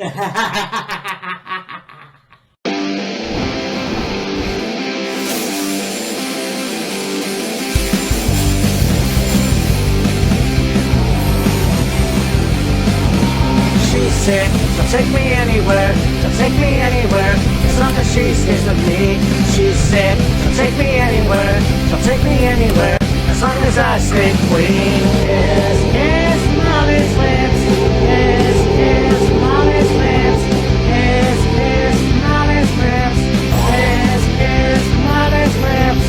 She said, she'll take me anywhere, she'll take me anywhere, as long as she stays with me. She said, she'll take me anywhere, she'll take me anywhere, as long as I stay clean. Yes, yes, Molly's lips. Yes, yes, Molly's lips. Yes, yes, Molly's lips. Yes, yes, Molly's lips.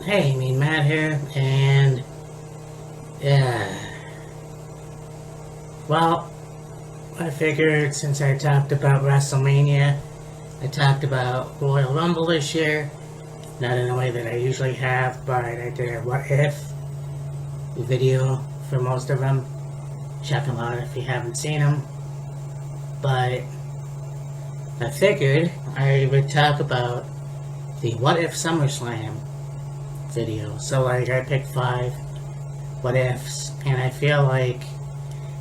Hey, Mean Matt here, and well, I figured since I talked about Wrestlemania, I talked about Royal Rumble this year, not in a way that I usually have, but I did a what if video for most of them. Check them out if you haven't seen them. But I figured I would talk about the what if SummerSlam video. So like I picked 5 what ifs, and I feel like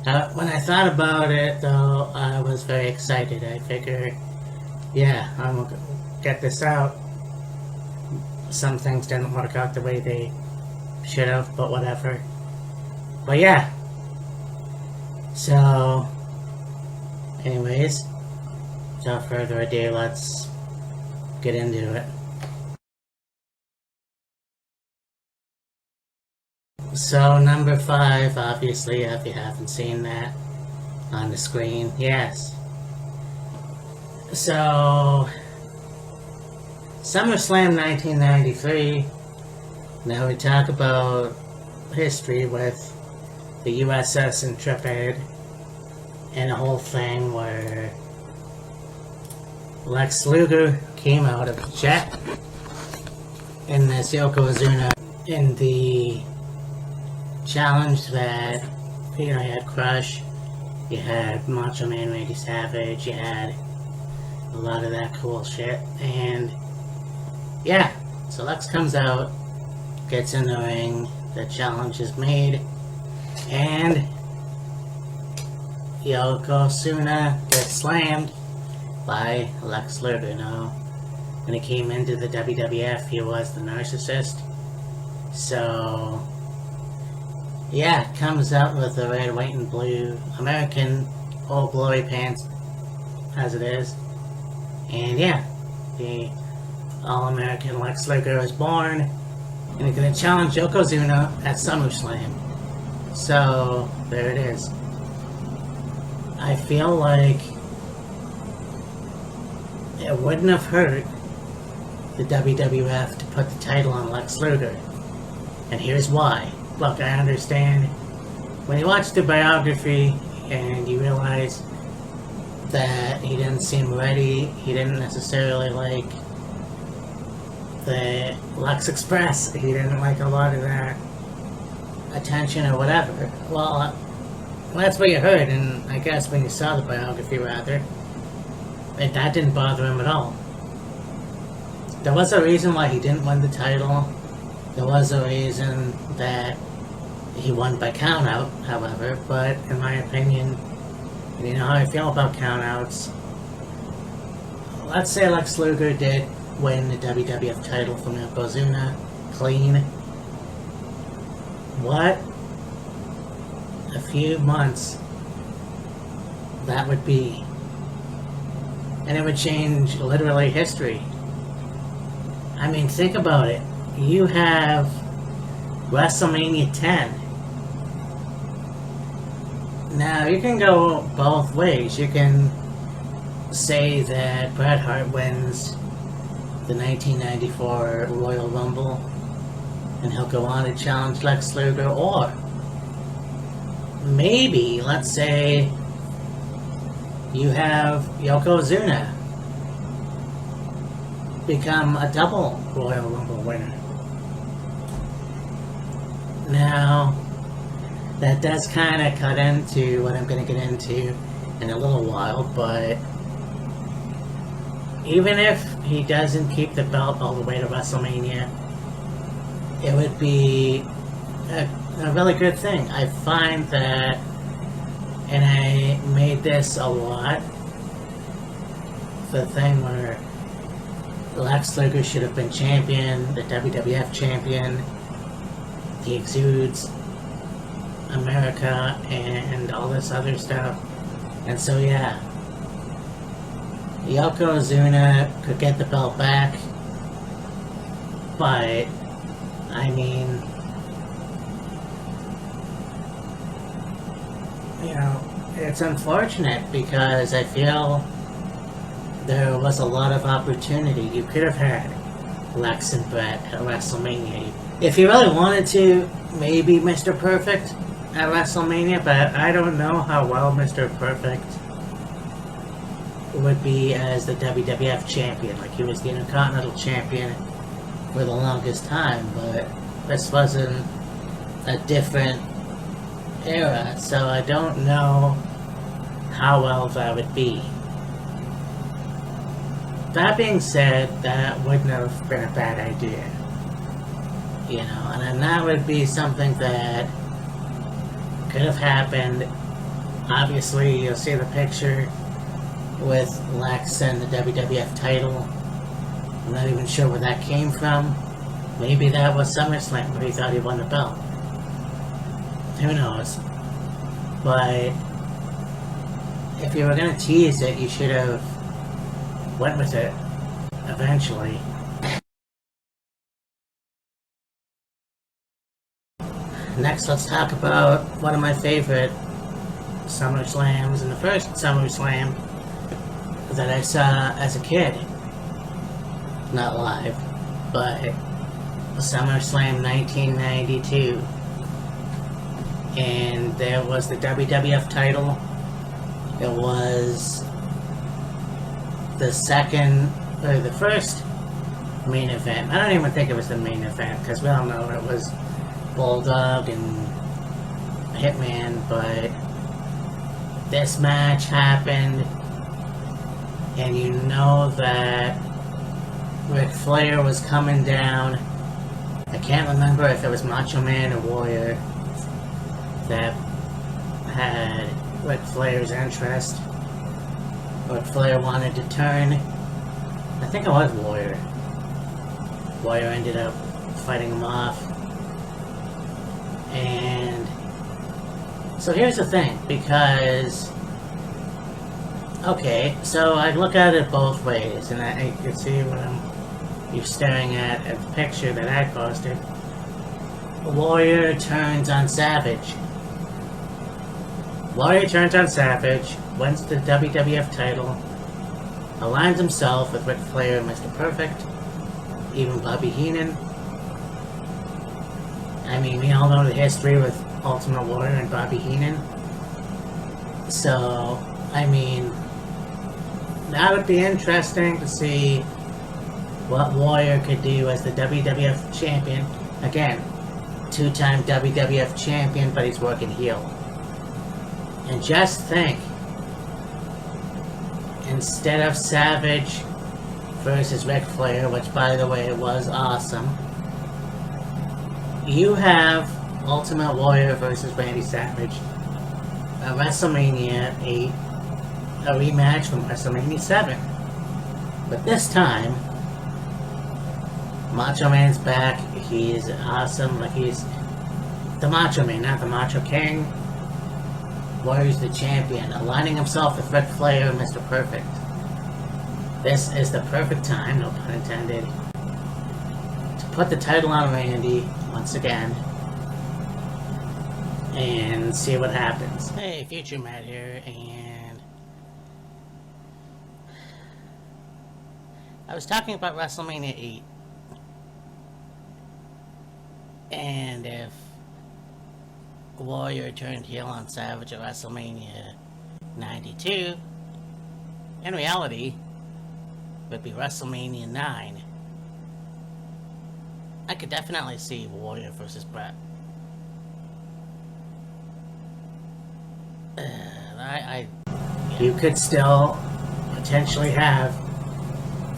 when I thought about it though, I was very excited. I figured, yeah, I'm gonna get this out. Some things didn't work out the way they should have, but whatever. But yeah, so anyways, without further ado, let's get into it. So number 5, obviously, if you haven't seen that on the screen, yes. So SummerSlam 1993. Now we talk about history with the USS Intrepid and a whole thing where Lex Luger came out of the jet in this Yokozuna in the challenge that, you know, you had Crush, you had Macho Man Randy Savage, you had a lot of that cool shit, and yeah, so Lex comes out, gets in the ring, the challenge is made, and Yokozuna gets slammed by Lex Luger. Now, when he came into the WWF, he was the narcissist, so yeah, comes out with the red, white, and blue American Old Glory pants, as it is. And yeah, the All-American Lex Luger was born, and he's going to challenge Yokozuna at SummerSlam. So, there it is. I feel like it wouldn't have hurt the WWF to put the title on Lex Luger. And here's why. Look, I understand when you watch the biography and you realize that he didn't seem ready, he didn't necessarily like the Lex Express, he didn't like a lot of that attention or whatever. Well, that's what you heard, and I guess when you saw the biography rather, that didn't bother him at all. There was a reason why he didn't win the title. There was a reason that he won by countout, however, but in my opinion, and you know how I feel about countouts, let's say Lex Luger did win the WWF title from Yokozuna clean. What a few months that would be. And it would change literally history. I mean, think about it. You have WrestleMania 10. Now, you can go both ways. You can say that Bret Hart wins the 1994 Royal Rumble and he'll go on to challenge Lex Luger, or maybe, let's say, you have Yokozuna become a double Royal Rumble winner. Now, that does kind of cut into what I'm going to get into in a little while, but even if he doesn't keep the belt all the way to WrestleMania, it would be a really good thing. I find that, and I made this a lot, the thing where Lex Luger should have been champion, the WWF champion. He exudes America and all this other stuff. And so, yeah, Yokozuna could get the belt back, but, I mean, you know, it's unfortunate because I feel there was a lot of opportunity. You could have had Lex and Bret at WrestleMania. If you really wanted to, maybe Mr. Perfect at WrestleMania, but I don't know how well Mr. Perfect would be as the WWF champion. Like, he was the Intercontinental champion for the longest time, but this wasn't a different era, so I don't know how well that would be. That being said, that wouldn't have been a bad idea. You know, and then that would be something that could have happened. Obviously, you'll see the picture with Lex and the WWF title. I'm not even sure where that came from. Maybe that was SummerSlam, where he thought he won the belt. Who knows? But if you were going to tease it, you should have went with it eventually. Next, let's talk about one of my favorite SummerSlams, and the first SummerSlam that I saw as a kid. Not live, but SummerSlam 1992. And there was the WWF title. It was the first main event. I don't even think it was the main event, because we all know it was Bulldog and Hitman, but this match happened, and you know that Ric Flair was coming down. I can't remember if it was Macho Man or Warrior that had Ric Flair's interest. Ric Flair wanted to turn. I think it was Warrior. Warrior ended up fighting him off. And so here's the thing, because okay, so I look at it both ways, and I can see when you're staring at a picture that I posted. Warrior turns on Savage. Warrior turns on Savage, wins the WWF title, aligns himself with Ric Flair and Mr. Perfect, even Bobby Heenan. I mean, we all know the history with Ultimate Warrior and Bobby Heenan. So, I mean, that would be interesting to see what Warrior could do as the WWF champion. Again, two-time WWF champion, but he's working heel. And just think, instead of Savage versus Ric Flair, which by the way was awesome, you have Ultimate Warrior versus Randy Savage at WrestleMania 8, a rematch from WrestleMania 7. But this time, Macho Man's back. He's awesome. Like, he's the Macho Man, not the Macho King. Warrior's the champion, aligning himself with Ric Flair and Mr. Perfect. This is the perfect time, no pun intended, to put the title on Randy once again and see what happens. Hey, Future Matt here, and I was talking about WrestleMania 8, and if Warrior turned heel on Savage at WrestleMania 92, in reality, it would be WrestleMania 9. I could definitely see Warrior versus Bret. You could still potentially have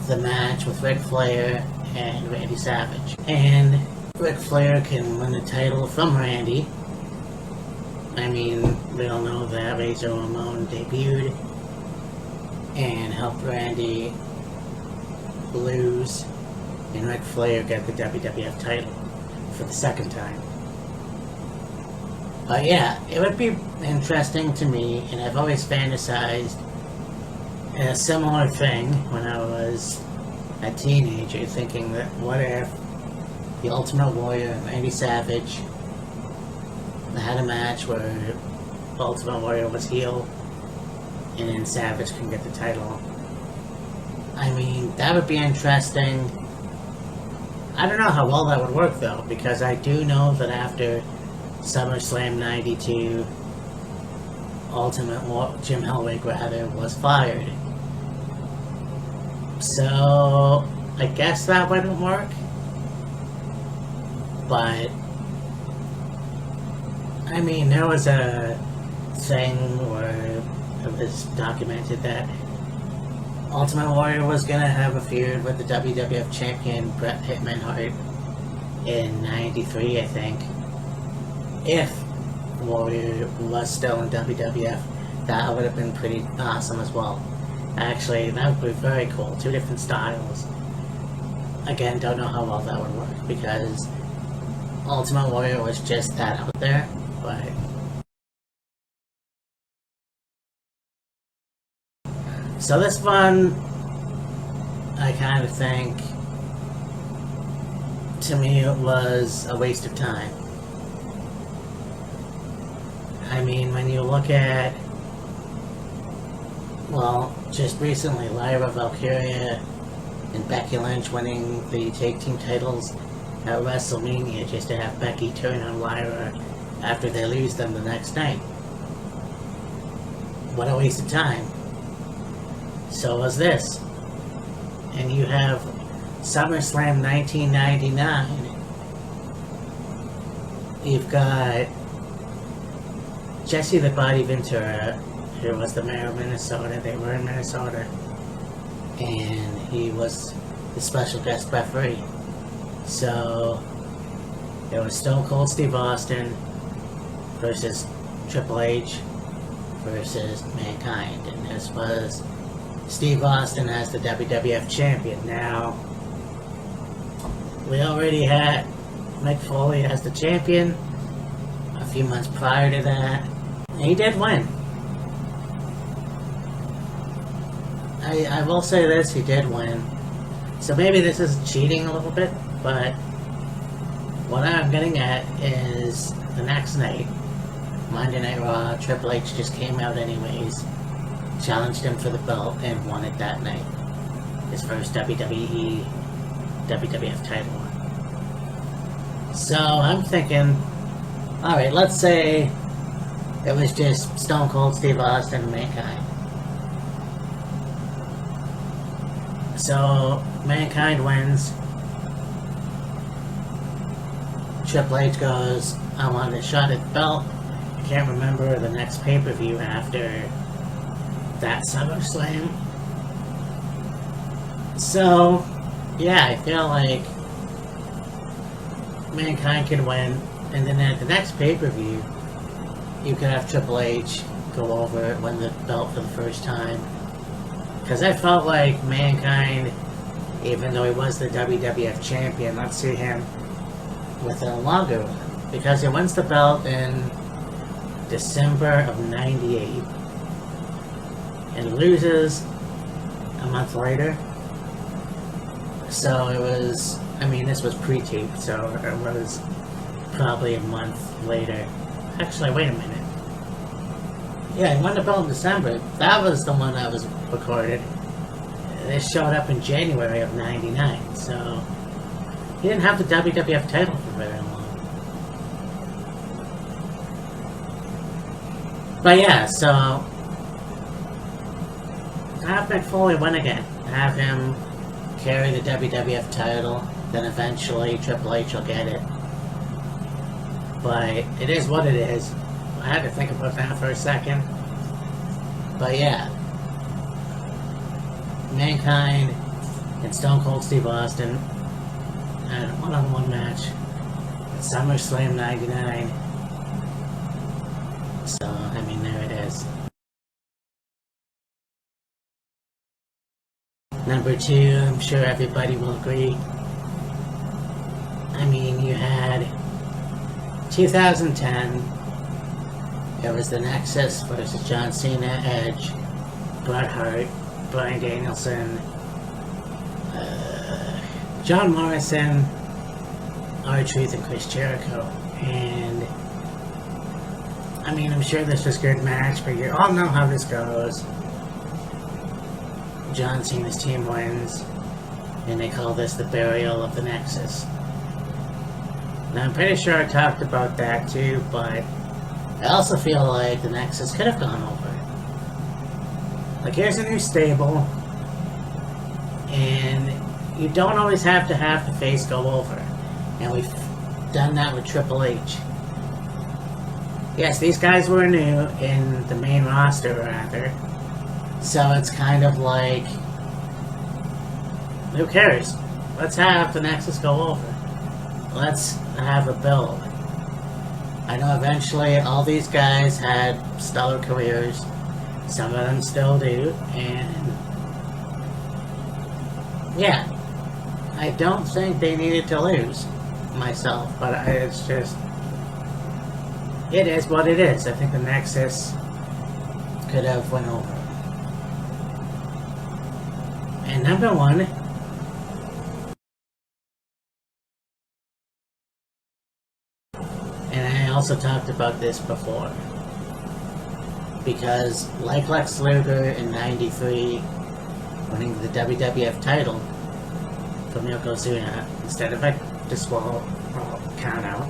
the match with Ric Flair and Randy Savage. And Ric Flair can win the title from Randy. I mean, we all know that Razor Ramon debuted and helped Randy lose, and Ric Flair got the WWF title for the second time. But yeah, it would be interesting to me, and I've always fantasized a similar thing when I was a teenager, thinking that what if the Ultimate Warrior and Randy Savage had a match where Ultimate Warrior was heel and then Savage can get the title. I mean, that would be interesting. I don't know how well that would work though, because I do know that after SummerSlam 92, Jim Hellwig was fired. So I guess that wouldn't work. But I mean, there was a thing where it was documented that Ultimate Warrior was gonna have a feud with the WWF champion Bret Hart in '93, I think. If Warrior was still in WWF, that would have been pretty awesome as well. Actually, that would be very cool. Two different styles. Again, don't know how well that would work because Ultimate Warrior was just that out there, but so this one, I kind of think, to me, it was a waste of time. I mean, when you look at, well, just recently, Lyra Valkyria and Becky Lynch winning the tag team titles at WrestleMania just to have Becky turn on Lyra after they lose them the next night. What a waste of time. So was this. And you have SummerSlam 1999. You've got Jesse the Body Ventura, who was the mayor of Minnesota. They were in Minnesota. And he was the special guest referee. So it was Stone Cold Steve Austin versus Triple H versus Mankind. And this was Steve Austin as the WWF champion. Now, we already had Mick Foley as the champion a few months prior to that. And he did win. I will say this, he did win. So maybe this is cheating a little bit, but what I'm getting at is the next night, Monday Night Raw, Triple H just came out anyways, challenged him for the belt, and won it that night. His first WWF title one. So I'm thinking, alright, let's say it was just Stone Cold Steve Austin and Mankind. So Mankind wins. Triple H goes, I want a shot at the belt. I can't remember the next pay-per-view after that SummerSlam. So, yeah, I feel like Mankind could win, and then at the next pay-per-view, you could have Triple H go over, win the belt for the first time. Because I felt like Mankind, even though he was the WWF champion, let's see him with a longer one. Because he wins the belt in December of '98 and loses a month later. So it was, I mean, this was pre-taped, so it was probably a month later. Actually, wait a minute. Yeah, he won the belt in December. That was the one that was recorded. This showed up in January of '99, so he didn't have the WWF title for very long. But yeah, so have Mick Foley win again. Have him carry the WWF title, then eventually Triple H will get it. But it is what it is. I had to think about that for a second. But yeah, Mankind and Stone Cold Steve Austin had a one-on-one match at SummerSlam 99. So, I mean, there it is. Number 2, I'm sure everybody will agree. I mean, you had 2010, it was the Nexus versus John Cena, Edge, Bret Hart, Bryan Danielson, John Morrison, R-Truth, and Chris Jericho. And I mean, I'm sure this was a good match, but you all know how this goes. John Cena's team wins, and they call this the burial of the Nexus. Now, I'm pretty sure I talked about that too, but I also feel like the Nexus could have gone over. Like, here's a new stable, and you don't always have to have the face go over. And we've done that with Triple H. Yes, these guys were new in the main roster, rather. So it's kind of like, who cares? Let's have the Nexus go over. Let's have a build. I know eventually all these guys had stellar careers. Some of them still do. And yeah, I don't think they needed to lose myself. But it's just, it is what it is. I think the Nexus could have went over. And number 1, and I also talked about this before, because like Lex Luger in '93 winning the WWF title from Yokozuna instead of a count out,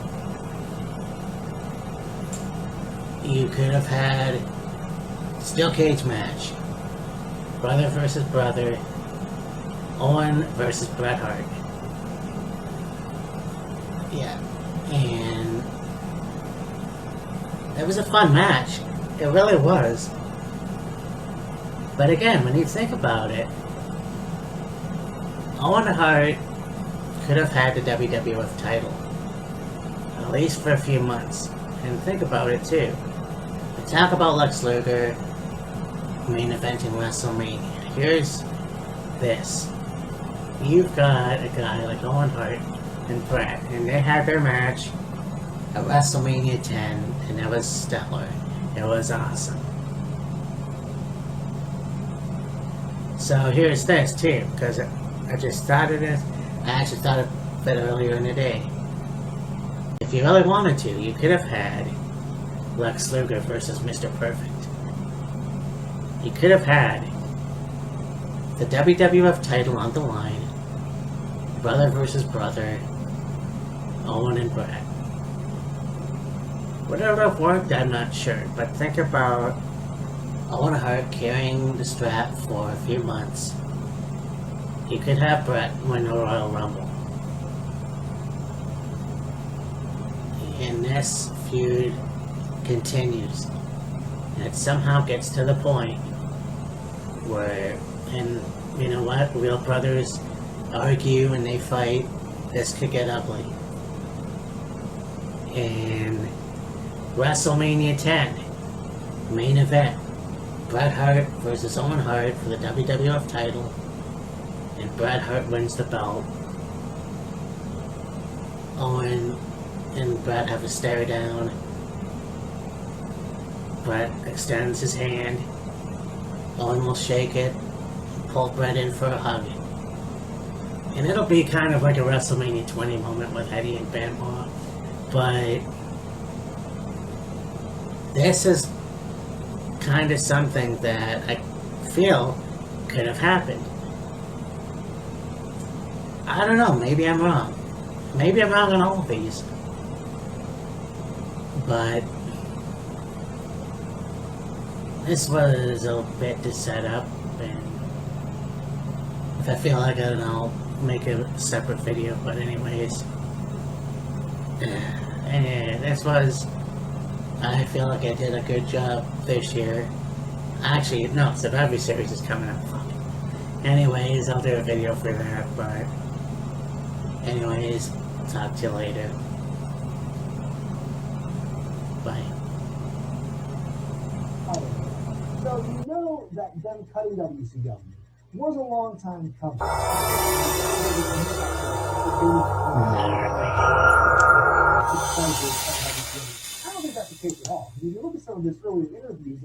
you could have had steel cage match, brother versus brother, Owen versus Bret Hart. Yeah, and it was a fun match. It really was. But again, when you think about it, Owen Hart could have had the WWF title, at least for a few months. And think about it too. Talk about Lex Luger main eventing WrestleMania. Here's this. You've got a guy like Owen Hart and Bret, and they had their match at WrestleMania 10, and it was stellar. It was awesome. So here's this too, because I just thought of this. I actually thought of it earlier in the day. If you really wanted to, you could have had Lex Luger versus Mr. Perfect. You could have had the WWF title on the line, brother versus brother, Owen and Bret. Would it have worked? I'm not sure, but think about Owen Hart carrying the strap for a few months. You could have Bret win the Royal Rumble. And this feud continues. And it somehow gets to the point where, and you know what, real brothers argue and they fight, this could get ugly. And WrestleMania 10, main event, Bret Hart versus Owen Hart for the WWF title, and Bret Hart wins the belt. Owen and Bret have a stare down. Bret extends his hand. Owen will shake it, pull Bret in for a hug. And it'll be kind of like a WrestleMania 20 moment with Eddie and Benoit. But this is kind of something that I feel could have happened. I don't know, maybe I'm wrong. Maybe I'm wrong on all of these. But this was a bit to set up, and if I feel like it, I'll make a separate video. But anyways, and this was, I feel like I did a good job this year. Actually, no, Survivor Series is coming up. Fuck. Anyways, I'll do a video for that, but anyways, talk to you later. Bye. So you know that them cutting WCW was a long time coming. Not I don't think that's the case at all. If you look at some of his earlier interviews,